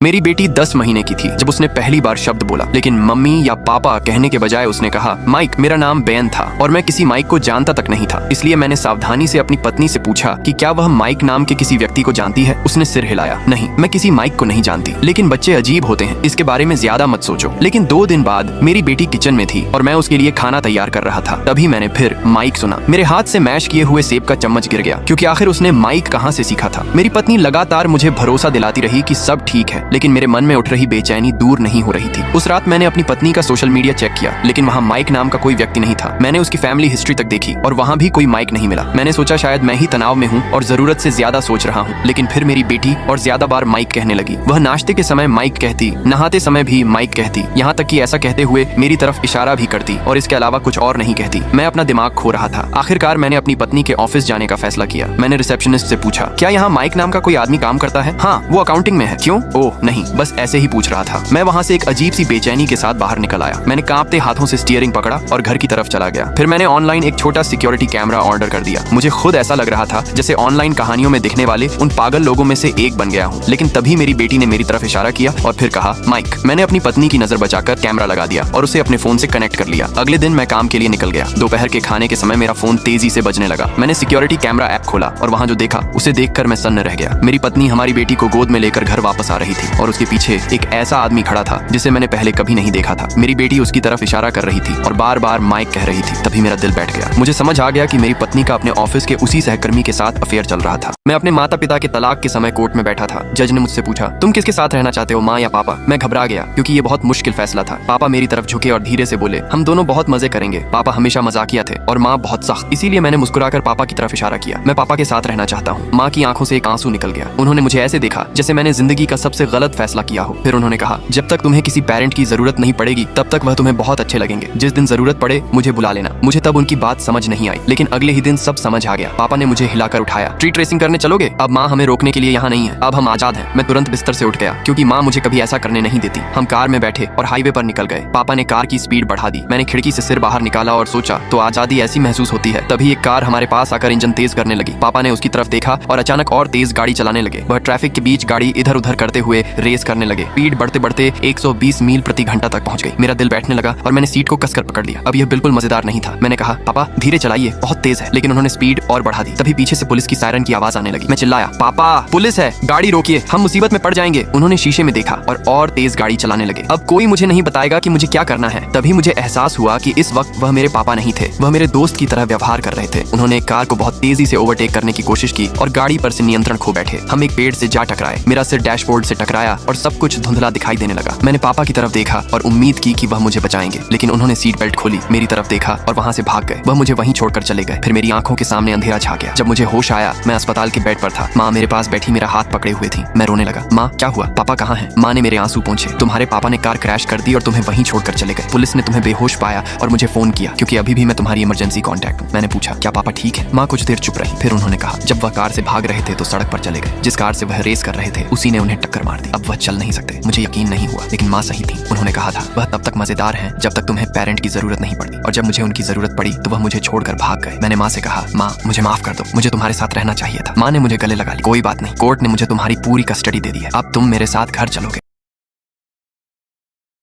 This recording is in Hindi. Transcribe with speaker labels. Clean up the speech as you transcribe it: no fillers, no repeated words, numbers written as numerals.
Speaker 1: मेरी बेटी 10 महीने की थी जब उसने पहली बार शब्द बोला, लेकिन मम्मी या पापा कहने के बजाय उसने कहा माइक। मेरा नाम बेन था और मैं किसी माइक को जानता तक नहीं था, इसलिए मैंने सावधानी से अपनी पत्नी से पूछा कि क्या वह माइक नाम के किसी व्यक्ति को जानती है। उसने सिर हिलाया, नहीं, मैं किसी माइक को नहीं जानती, लेकिन बच्चे अजीब होते हैं, इसके बारे में ज्यादा मत सोचो। लेकिन 2 दिन बाद मेरी बेटी किचन में थी और मैं उसके लिए खाना तैयार कर रहा था, तभी मैंने फिर माइक सुना। मेरे हाथ से मैश किए हुए सेब का चम्मच गिर गया, क्योंकि आखिर उसने माइक कहाँ से सीखा था। मेरी पत्नी लगातार मुझे भरोसा दिलाती रही कि सब ठीक है, लेकिन मेरे मन में उठ रही बेचैनी दूर नहीं हो रही थी। उस रात मैंने अपनी पत्नी का सोशल मीडिया चेक किया, लेकिन वहाँ माइक नाम का कोई व्यक्ति नहीं था। मैंने उसकी फैमिली हिस्ट्री तक देखी और वहाँ भी कोई माइक नहीं मिला। मैंने सोचा शायद मैं ही तनाव में हूँ और जरूरत से ज्यादा सोच रहा हूँ, लेकिन फिर मेरी बेटी और ज्यादा बार माइक कहने लगी। वह नाश्ते के समय माइक कहती, नहाते समय भी माइक कहती, यहाँ तक कि ऐसा कहते हुए मेरी तरफ इशारा भी करती और इसके अलावा कुछ और नहीं कहती। मैं अपना दिमाग खो रहा था। आखिरकार मैंने अपनी पत्नी के ऑफिस जाने का फैसला किया। मैंने रिसेप्शनिस्ट से पूछा, क्या यहाँ माइक नाम का कोई आदमी काम करता है? हाँ, वो अकाउंटिंग में है। क्यों? ओह नहीं, बस ऐसे ही पूछ रहा था। मैं वहाँ से एक अजीब सी बेचैनी के साथ बाहर निकल आया। मैंने कांपते हाथों से स्टीयरिंग पकड़ा और घर की तरफ चला गया। फिर मैंने ऑनलाइन एक छोटा सिक्योरिटी कैमरा ऑर्डर कर दिया। मुझे खुद ऐसा लग रहा था जैसे ऑनलाइन कहानियों में दिखने वाले उन पागल लोगों में से एक बन गया हूँ। लेकिन तभी मेरी बेटी ने मेरी तरफ इशारा किया और फिर कहा माइक। मैंने अपनी पत्नी की नजर बचाकर कैमरा लगा दिया और उसे अपने फोन से कनेक्ट कर लिया। अगले दिन मैं काम के लिए निकल गया। दोपहर के खाने के समय मेरा फोन तेजी से बजने लगा। मैंने सिक्योरिटी कैमरा ऐप खोला और वहाँ जो देखा उसे देखकर मैं सन्न रह गया। मेरी पत्नी हमारी बेटी को गोद में लेकर घर वापस आ रही थी और उसके पीछे एक ऐसा आदमी खड़ा था जिसे मैंने पहले कभी नहीं देखा था। मेरी बेटी उसकी तरफ इशारा कर रही थी और बार बार माइक कह रही थी। तभी मेरा दिल बैठ गया। मुझे समझ आ गया कि मेरी पत्नी का अपने ऑफिस के उसी सहकर्मी के साथ अफेयर चल रहा था। मैं अपने माता पिता के तलाक के समय कोर्ट में बैठा था। जज ने मुझसे पूछा, तुम किसके साथ रहना चाहते हो, माँ या पापा? मैं घबरा गया क्योंकि ये बहुत मुश्किल फैसला था। पापा मेरी तरफ झुके और धीरे से बोले, हम दोनों बहुत मजे करेंगे। पापा हमेशा मजाकिया थे और माँ बहुत सख्त, इसीलिए मैंने मुस्कुराकर पापा की तरफ इशारा किया। मैं पापा के साथ रहना चाहता हूँ। माँ की आंखों से एक आंसू निकल गया। उन्होंने मुझे ऐसे देखा जैसे मैंने जिंदगी का सबसे गलत फैसला किया हो। फिर उन्होंने कहा, जब तक तुम्हें किसी पेरेंट की जरूरत नहीं पड़ेगी तब तक वह तुम्हें बहुत अच्छे लगेंगे। जिस दिन जरूरत पड़े मुझे बुला लेना। मुझे तब उनकी बात समझ नहीं आई, लेकिन अगले ही दिन सब समझ आ गया। पापा ने मुझे हिलाकर उठाया। ट्रीट रेसिंग करने चलोगे? अब माँ हमें रोकने के लिए यहाँ नहीं है, अब हम आजाद हैं। मैं तुरंत बिस्तर से उठ गया क्योंकि माँ मुझे कभी ऐसा करने नहीं देती। हम कार में बैठे और हाईवे पर निकल गए। पापा ने कार की स्पीड बढ़ा दी। मैंने खिड़की से सिर बाहर निकाला और सोचा तो आजादी ऐसी महसूस होती है। तभी एक कार हमारे पास आकर इंजन तेज करने लगी। पापा ने उसकी तरफ देखा और अचानक और तेज गाड़ी चलाने लगे। वह ट्रैफिक के बीच गाड़ी इधर उधर करते हुए रेस करने लगे। स्पीड बढ़ते बढ़ते 120 मील प्रति घंटा तक पहुंच गई। मेरा दिल बैठने लगा और मैंने सीट को कसकर पकड़ लिया। अब यह बिल्कुल मजेदार नहीं था। मैंने कहा, पापा धीरे चलाइए, बहुत तेज है। लेकिन उन्होंने स्पीड और बढ़ा दी। तभी पीछे से पुलिस की सायरन की आवाज आने लगी। मैं चिल्लाया, पापा पुलिस है, गाड़ी रोकिए, हम मुसीबत में पड़ जाएंगे। उन्होंने शीशे में देखा और तेज गाड़ी चलाने लगे। अब कोई मुझे नहीं बताएगा कि मुझे क्या करना है। तभी मुझे एहसास हुआ कि इस वक्त वह मेरे पापा नहीं थे, वह मेरे दोस्त की तरह व्यवहार कर रहे थे। उन्होंने कार को बहुत तेजी से ओवरटेक करने की कोशिश की और गाड़ी पर से नियंत्रण खो बैठे। हम एक पेड़ से जा टकराए। मेरा सिर डैशबोर्ड से टकराया और सब कुछ धुंधला दिखाई देने लगा। मैंने पापा की तरफ देखा और उम्मीद की कि वह मुझे बचाएंगे, लेकिन उन्होंने सीट बेल्ट खोली, मेरी तरफ देखा और वहां से भाग गए। वह मुझे वहीं छोड़कर चले गए। फिर मेरी आंखों के सामने अंधेरा छा गया। जब मुझे होश आया, मैं अस्पताल के बेड पर था। माँ मेरे पास बैठी मेरा हाथ पकड़े हुए थी। मैं रोने लगा। माँ क्या हुआ, पापा कहाँ हैं? माँ ने मेरे आंसू पोंछे। तुम्हारे पापा ने कार क्रैश कर दी और तुम्हें वहीं छोड़कर चले गए। पुलिस ने तुम्हें बेहोश पाया और मुझे फोन किया क्योंकि अभी भी मैं तुम्हारी इमरजेंसी कॉन्टैक्ट हूँ। मैंने पूछा, क्या पापा ठीक है? माँ कुछ देर चुप रही। फिर उन्होंने कहा, जब वह कार से भाग रहे थे तो सड़क पर चले गए। जिस कार से वह रेस कर रहे थे उसी ने उन्हें टक्कर मार दी। अब वह चल नहीं सकते। मुझे यकीन नहीं हुआ, लेकिन माँ सही थी। उन्होंने कहा था, वह तब तक मजेदार है जब तक तुम्हें पेरेंट की जरूरत नहीं पड़ती, और जब मुझे उनकी जरूरत पड़ी तो वह मुझे छोड़कर भाग गए। मैंने माँ से कहा, माँ मुझे माफ कर दो, मुझे तुम्हारे साथ रहना चाहिए था। माँ ने मुझे गले लगा ली। कोई बात नहीं, कोर्ट ने मुझे तुम्हारी पूरी कस्टडी दे दी है। अब तुम मेरे साथ घर चलोगे।